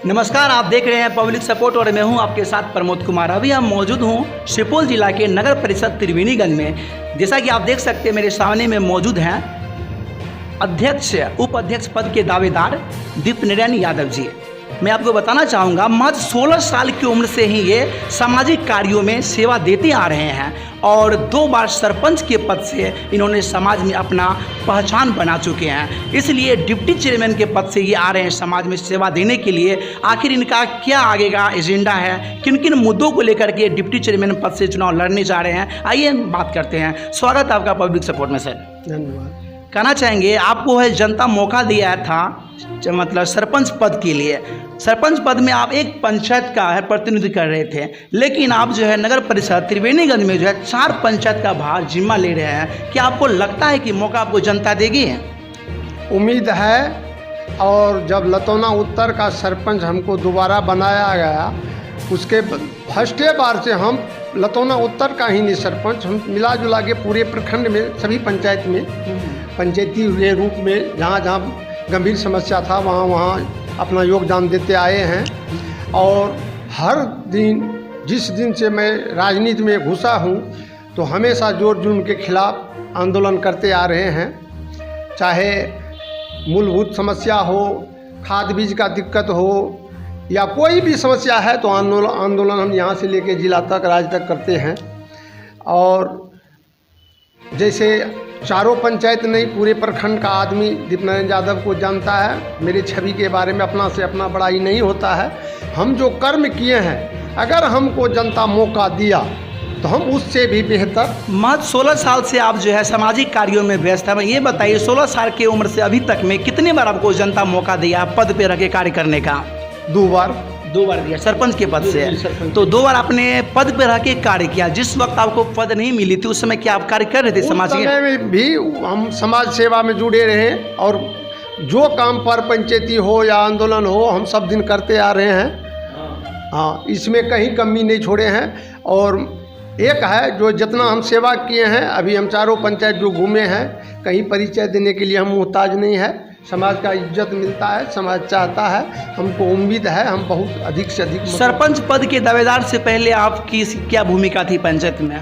नमस्कार, आप देख रहे हैं पब्लिक सपोर्ट और मैं हूं आपके साथ प्रमोद कुमार। अभी हम मौजूद हूं सुपौल जिला के नगर परिषद त्रिवेणीगंज में। जैसा कि आप देख सकते हैं मेरे सामने में मौजूद हैं अध्यक्ष उपाध्यक्ष पद के दावेदार दीपनारायण यादव जी। मैं आपको बताना चाहूँगा महज 16 साल की उम्र से ही ये सामाजिक कार्यों में सेवा देते आ रहे हैं और 2 बार सरपंच के पद से इन्होंने समाज में अपना पहचान बना चुके हैं। इसलिए डिप्टी चेयरमैन के पद से ये आ रहे हैं समाज में सेवा देने के लिए। आखिर इनका क्या आगे का एजेंडा है, किन किन मुद्दों को लेकर के डिप्टी चेयरमैन पद से चुनाव लड़ने जा रहे हैं, आइए बात करते हैं। स्वागत है आपका पब्लिक सपोर्ट में सर। धन्यवाद। कहना चाहेंगे आपको है जनता मौका दिया था मतलब सरपंच पद के लिए। सरपंच पद में आप एक पंचायत का है प्रतिनिधि कर रहे थे, लेकिन आप जो है नगर परिषद त्रिवेणीगंज में जो है 4 पंचायत का भार जिम्मा ले रहे हैं। क्या आपको लगता है कि मौका आपको जनता देगी? उम्मीद है। और जब लतौना उत्तर का सरपंच हमको दोबारा बनाया गया, उसके फर्स्ट बार से हम लतौना उत्तर का ही नहीं सरपंच, हम मिला जुला के पूरे प्रखंड में सभी पंचायत में पंचायती के रूप में जहाँ जहाँ गंभीर समस्या था वहाँ अपना योगदान देते आए हैं। और हर दिन जिस दिन से मैं राजनीति में घुसा हूँ तो हमेशा जोर जुल्म के खिलाफ आंदोलन करते आ रहे हैं। चाहे मूलभूत समस्या हो, खाद बीज का दिक्कत हो या कोई भी समस्या है तो आंदोलन हम यहाँ से लेके जिला तक राज्य तक करते हैं। और जैसे चारों पंचायत नहीं पूरे प्रखंड का आदमी दीपनारायण यादव को जानता है। मेरे छवि के बारे में अपना से अपना बड़ाई नहीं होता है। हम जो कर्म किए हैं, अगर हमको जनता मौका दिया तो हम उससे भी बेहतर। महज 16 साल से आप जो है सामाजिक कार्यों में व्यस्त है। ये बताइए 16 साल की उम्र से अभी तक में कितने बार आपको जनता मौका दिया पद पे रह के कार्य करने का? 2 बार दिया सरपंच के पद से। तो 2 बार आपने पद पे रह के कार्य किया। जिस वक्त आपको पद नहीं मिली थी उस समय क्या आप कार्य कर रहे थे समाज के? उस समय में भी हम समाज सेवा में जुड़े रहे और जो काम पर पंचायती हो या आंदोलन हो हम सब दिन करते आ रहे हैं। हाँ, इसमें कहीं कमी नहीं छोड़े हैं। और एक है जो जितना हम सेवा किए हैं, अभी हम चारों पंचायत जो घूमे हैं, कहीं परिचय देने के लिए हम मुहताज नहीं है। समाज का इज्जत मिलता है, समाज चाहता है, हमको उम्मीद है हम बहुत अधिक से अधिक। सरपंच पद के दावेदार से पहले आपकी क्या भूमिका थी पंचायत में?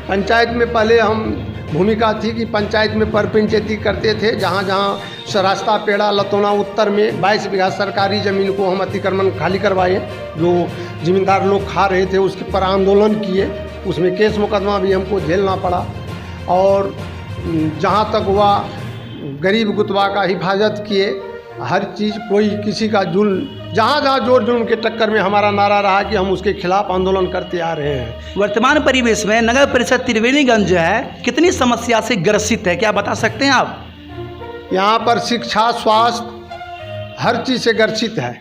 पंचायत में पहले हम भूमिका थी कि पंचायत में परपंचायती करते थे। जहाँ जहाँ रास्ता पेड़ा लतौना उत्तर में 22 बीघा सरकारी ज़मीन को हम अतिक्रमण खाली करवाए, जो ज़मींदार लोग खा रहे थे उसके पर आंदोलन किए। उसमें केस मुकदमा भी हमको झेलना पड़ा। और जहाँ तक हुआ गरीब गुतवा का हिफाजत किए, हर चीज़ कोई किसी का जुल्म, जहाँ जहाँ जोर जुल्म के टक्कर में हमारा नारा रहा कि हम उसके खिलाफ आंदोलन करते आ रहे हैं। वर्तमान परिवेश में नगर परिषद त्रिवेणीगंज जो है कितनी समस्या से ग्रसित है, क्या बता सकते हैं आप? यहाँ पर शिक्षा, स्वास्थ्य हर चीज़ से ग्रसित है।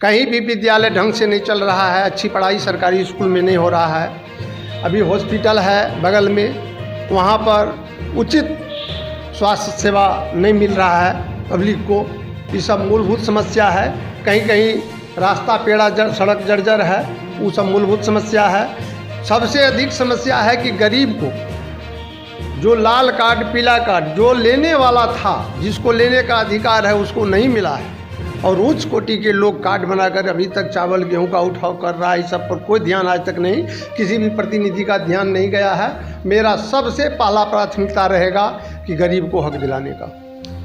कहीं भी विद्यालय ढंग से नहीं चल रहा है, अच्छी पढ़ाई सरकारी स्कूल में नहीं हो रहा है। अभी हॉस्पिटल है बगल में, वहाँ पर उचित स्वास्थ्य सेवा नहीं मिल रहा है पब्लिक को। ये सब मूलभूत समस्या है। कहीं कहीं रास्ता पेड़ा सड़क जर्जर है, वो सब मूलभूत समस्या है। सबसे अधिक समस्या है कि गरीब को जो लाल कार्ड पीला कार्ड जो लेने वाला था, जिसको लेने का अधिकार है, उसको नहीं मिला है। और उच्च कोटि के लोग कार्ड बनाकर अभी तक चावल गेहूं का उठाव कर रहा है। इस सब पर कोई ध्यान आज तक नहीं, किसी भी प्रतिनिधि का ध्यान नहीं गया है। मेरा सबसे पहला प्राथमिकता रहेगा कि गरीब को हक दिलाने का।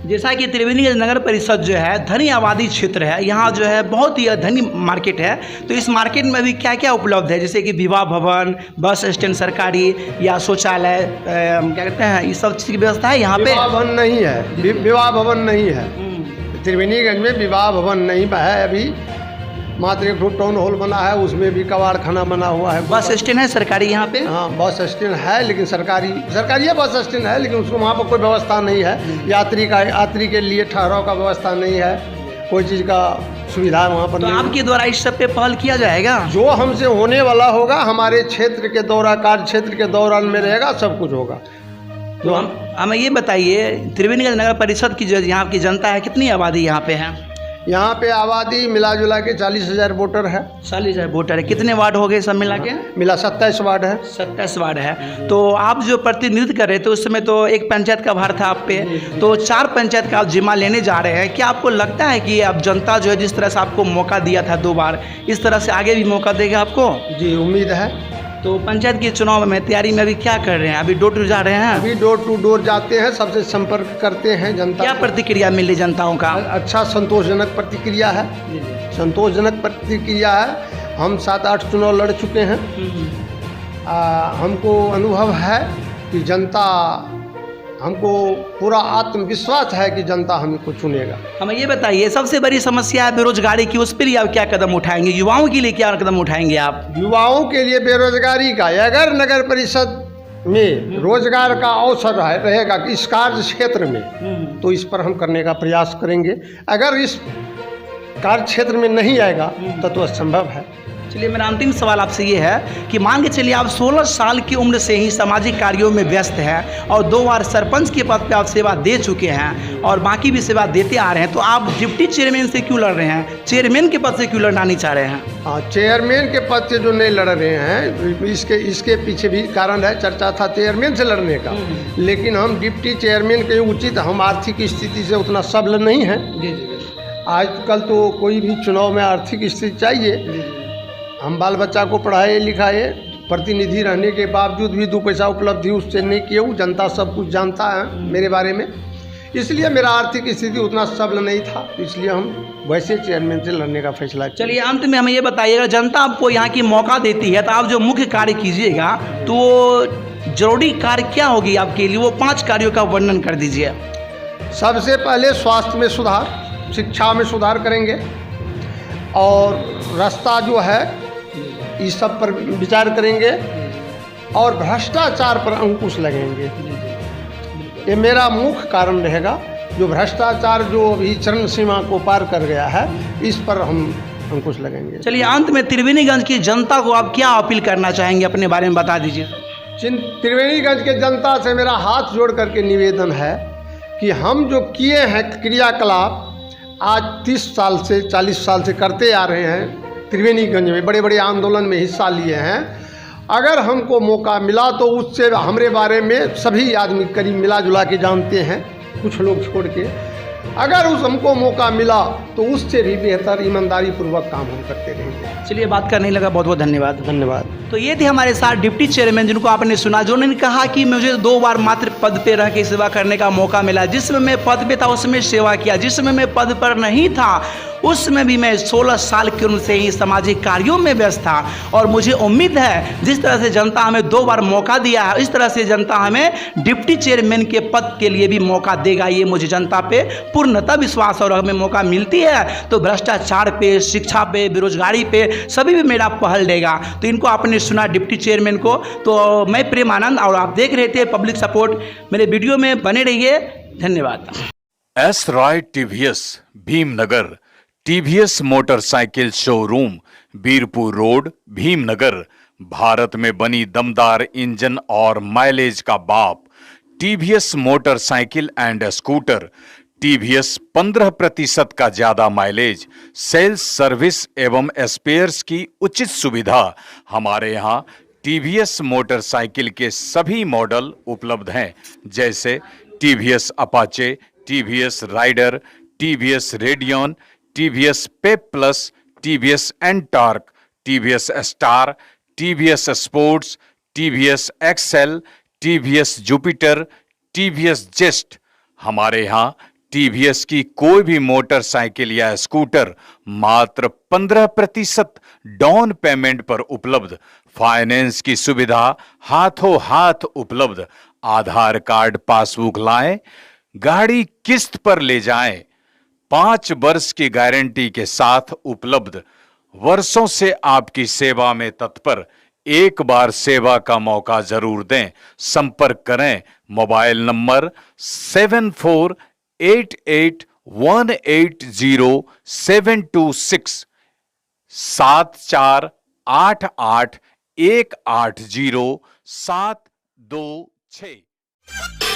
जैसा कि त्रिवेणीगंज नगर परिषद जो है धनी आबादी क्षेत्र है, यहाँ जो है बहुत ही धनी मार्केट है। तो इस मार्केट में अभी क्या क्या उपलब्ध है, जैसे कि विवाह भवन, बस स्टैंड सरकारी या शौचालय, क्या कहते हैं, इस सब चीज़ की व्यवस्था है यहाँ पे? विवाह भवन नहीं है, विवाह भवन नहीं है त्रिवेणीगंज में। विवाह भवन नहीं है अभी, मात्र एक टाउन हॉल बना है, उसमें भी कबाड़ खाना बना हुआ है। बस स्टैंड है सरकारी यहाँ पे? हाँ, बस स्टैंड है, लेकिन सरकारी बस स्टैंड है, लेकिन उसको वहाँ पर कोई व्यवस्था नहीं है। यात्री के लिए ठहराव का व्यवस्था नहीं है, कोई चीज़ का सुविधा वहाँ पर नहीं। आपके द्वारा इस सब पे पहल किया जाएगा? जो हमसे होने वाला होगा, हमारे क्षेत्र के कार्य क्षेत्र के दौरान में रहेगा, सब कुछ होगा। तो हमें ये बताइए त्रिवेणीगंज नगर परिषद की जो यहाँ की जनता है, कितनी आबादी यहाँ पे है? यहाँ पे आबादी मिला जुला के 40,000 वोटर है। 40,000 वोटर है। कितने वार्ड हो गए सब मिला के? मिला 27 वार्ड है। 27 वार्ड है। तो आप जो प्रतिनिधित्व कर रहे थे उस समय तो एक पंचायत का भार था आप पे, तो 4 पंचायत का आप जिम्मा लेने जा रहे हैं। क्या आपको लगता है कि अब जनता जो है जिस तरह से आपको मौका दिया था 2 बार, इस तरह से आगे भी मौका देगा आपको? जी उम्मीद है। तो पंचायत के चुनाव में तैयारी में अभी क्या कर रहे हैं? अभी डोर टू जा रहे हैं? अभी डोर टू डोर जाते हैं, सबसे संपर्क करते हैं जनता। क्या प्रतिक्रिया मिली जनताओं का? अच्छा संतोषजनक प्रतिक्रिया है। संतोषजनक प्रतिक्रिया है। हम 7-8 चुनाव लड़ चुके हैं। हमको अनुभव है कि जनता, हमको पूरा आत्मविश्वास है कि जनता हमको चुनेगा। हमें ये बताइए, सबसे बड़ी समस्या है बेरोजगारी की, उस पर ही आप क्या कदम उठाएंगे? युवाओं के लिए क्या कदम उठाएंगे आप? युवाओं के लिए बेरोजगारी का, अगर नगर परिषद में रोजगार का अवसर रहेगा कि इस कार्य क्षेत्र में, तो इस पर हम करने का प्रयास करेंगे। अगर इस कार्य क्षेत्र में नहीं आएगा तो असंभव है। चलिए, मेरा अंतिम सवाल आपसे ये है कि मान के चलिए आप 16 साल की उम्र से ही सामाजिक कार्यों में व्यस्त हैं और 2 बार सरपंच के पद पे आप सेवा दे चुके हैं और बाकी भी सेवा देते आ रहे हैं, तो आप डिप्टी चेयरमैन से क्यों लड़ रहे हैं? चेयरमैन के पद से क्यों लड़ना नहीं चाह रहे हैं? हाँ, चेयरमैन के पद से जो नहीं लड़ रहे हैं, इसके पीछे भी कारण है। चर्चा था चेयरमैन से लड़ने का, लेकिन हम डिप्टी चेयरमैन के उचित, हम आर्थिक स्थिति से उतना सबल नहीं है। आजकल तो कोई भी चुनाव में आर्थिक स्थिति चाहिए। हम बाल बच्चा को पढ़ाए लिखाए, प्रतिनिधि रहने के बावजूद भी 2 पैसा उपलब्धि उससे नहीं किए। जनता सब कुछ जानता है मेरे बारे में, इसलिए मेरा आर्थिक स्थिति उतना सबल नहीं था, इसलिए हम वैसे चेयरमैन से लड़ने का फैसला किया। चलिए, अंत में हमें ये बताइएगा, जनता आपको यहाँ की मौका देती है तो आप जो मुख्य कार्य कीजिएगा तो वो जरूरी कार्य क्या होगी आपके लिए? वो 5 कार्यों का वर्णन कर दीजिए। सबसे पहले स्वास्थ्य में सुधार, शिक्षा में सुधार करेंगे और रास्ता जो है इस सब पर विचार करेंगे और भ्रष्टाचार पर अंकुश लगेंगे। ये मेरा मुख्य कारण रहेगा। जो भ्रष्टाचार जो अभी चरम सीमा को पार कर गया है, इस पर हम अंकुश लगेंगे। चलिए, अंत में त्रिवेणीगंज की जनता को आप क्या अपील करना चाहेंगे, अपने बारे में बता दीजिए। त्रिवेणीगंज के जनता से मेरा हाथ जोड़ करके निवेदन है कि हम जो किए हैं क्रियाकलाप आज 30 साल से 40 साल से करते आ रहे हैं, त्रिवेणीगंज में बड़े बड़े आंदोलन में हिस्सा लिए हैं। अगर हमको मौका मिला तो उससे हमारे बारे में सभी आदमी करीब मिला जुला के जानते हैं, कुछ लोग छोड़ के। अगर उस हमको मौका मिला तो उससे भी बेहतर ईमानदारी पूर्वक काम हम करते रहेंगे। चलिए, बात करने लगा, बहुत बहुत धन्यवाद। धन्यवाद। तो ये थे हमारे साथ डिप्टी चेयरमैन, जिनको आपने सुना, जो उन्होंने कहा कि मुझे 2 बार मात्र पद पे रह के सेवा करने का मौका मिला। जिस समय मैं पद पे था उसमें सेवा किया, जिस समय मैं पद पर नहीं था उसमें भी मैं 16 साल की उम्र से ही सामाजिक कार्यों में व्यस्त था और मुझे उम्मीद है जिस तरह से जनता हमें 2 बार मौका दिया है, इस तरह से जनता हमें डिप्टी चेयरमैन के पद के लिए भी मौका देगा। ये मुझे जनता पे पूर्णतः विश्वास, और हमें मौका मिलती है तो भ्रष्टाचार पे, शिक्षा पे, बेरोजगारी पे सभी भी मेरा पहल देगा। तो इनको आपने सुना डिप्टी चेयरमैन को। तो मैं प्रेमानंद और आप देख रहे थे पब्लिक सपोर्ट। मेरे वीडियो में बने रहिए। धन्यवाद। S Roy TVS Bhimnagar, TVS motorcycle showroom, Birpur road, Bhimnagar. Bharat में बनी दमदार इंजन और माइलेज का बाप TVS motorcycle and scooter. TVS 15% का ज्यादा माइलेज, सेल्स सर्विस एवं स्पेयर्स की उचित सुविधा। हमारे यहाँ टीवीएस मोटरसाइकिल के सभी मॉडल उपलब्ध हैं, जैसे TVS Apache, TVS Raider, TVS Radeon, TVS Pep Plus, TVS Ntorq, TVS Star, TVS Sports, TVS XL, TVS Jupiter, TVS Zest. हमारे यहाँ टीवीएस की कोई भी मोटरसाइकिल या स्कूटर मात्र 15% डाउन पेमेंट पर उपलब्ध। फाइनेंस की सुविधा हाथों हाथ उपलब्ध। आधार कार्ड, पासबुक लाएं, गाड़ी किस्त पर ले जाएं। 5 वर्ष की गारंटी के साथ उपलब्ध। वर्षों से आपकी सेवा में तत्पर। एक बार सेवा का मौका जरूर दें। संपर्क करें। Mobile number 7488180726 7488180726।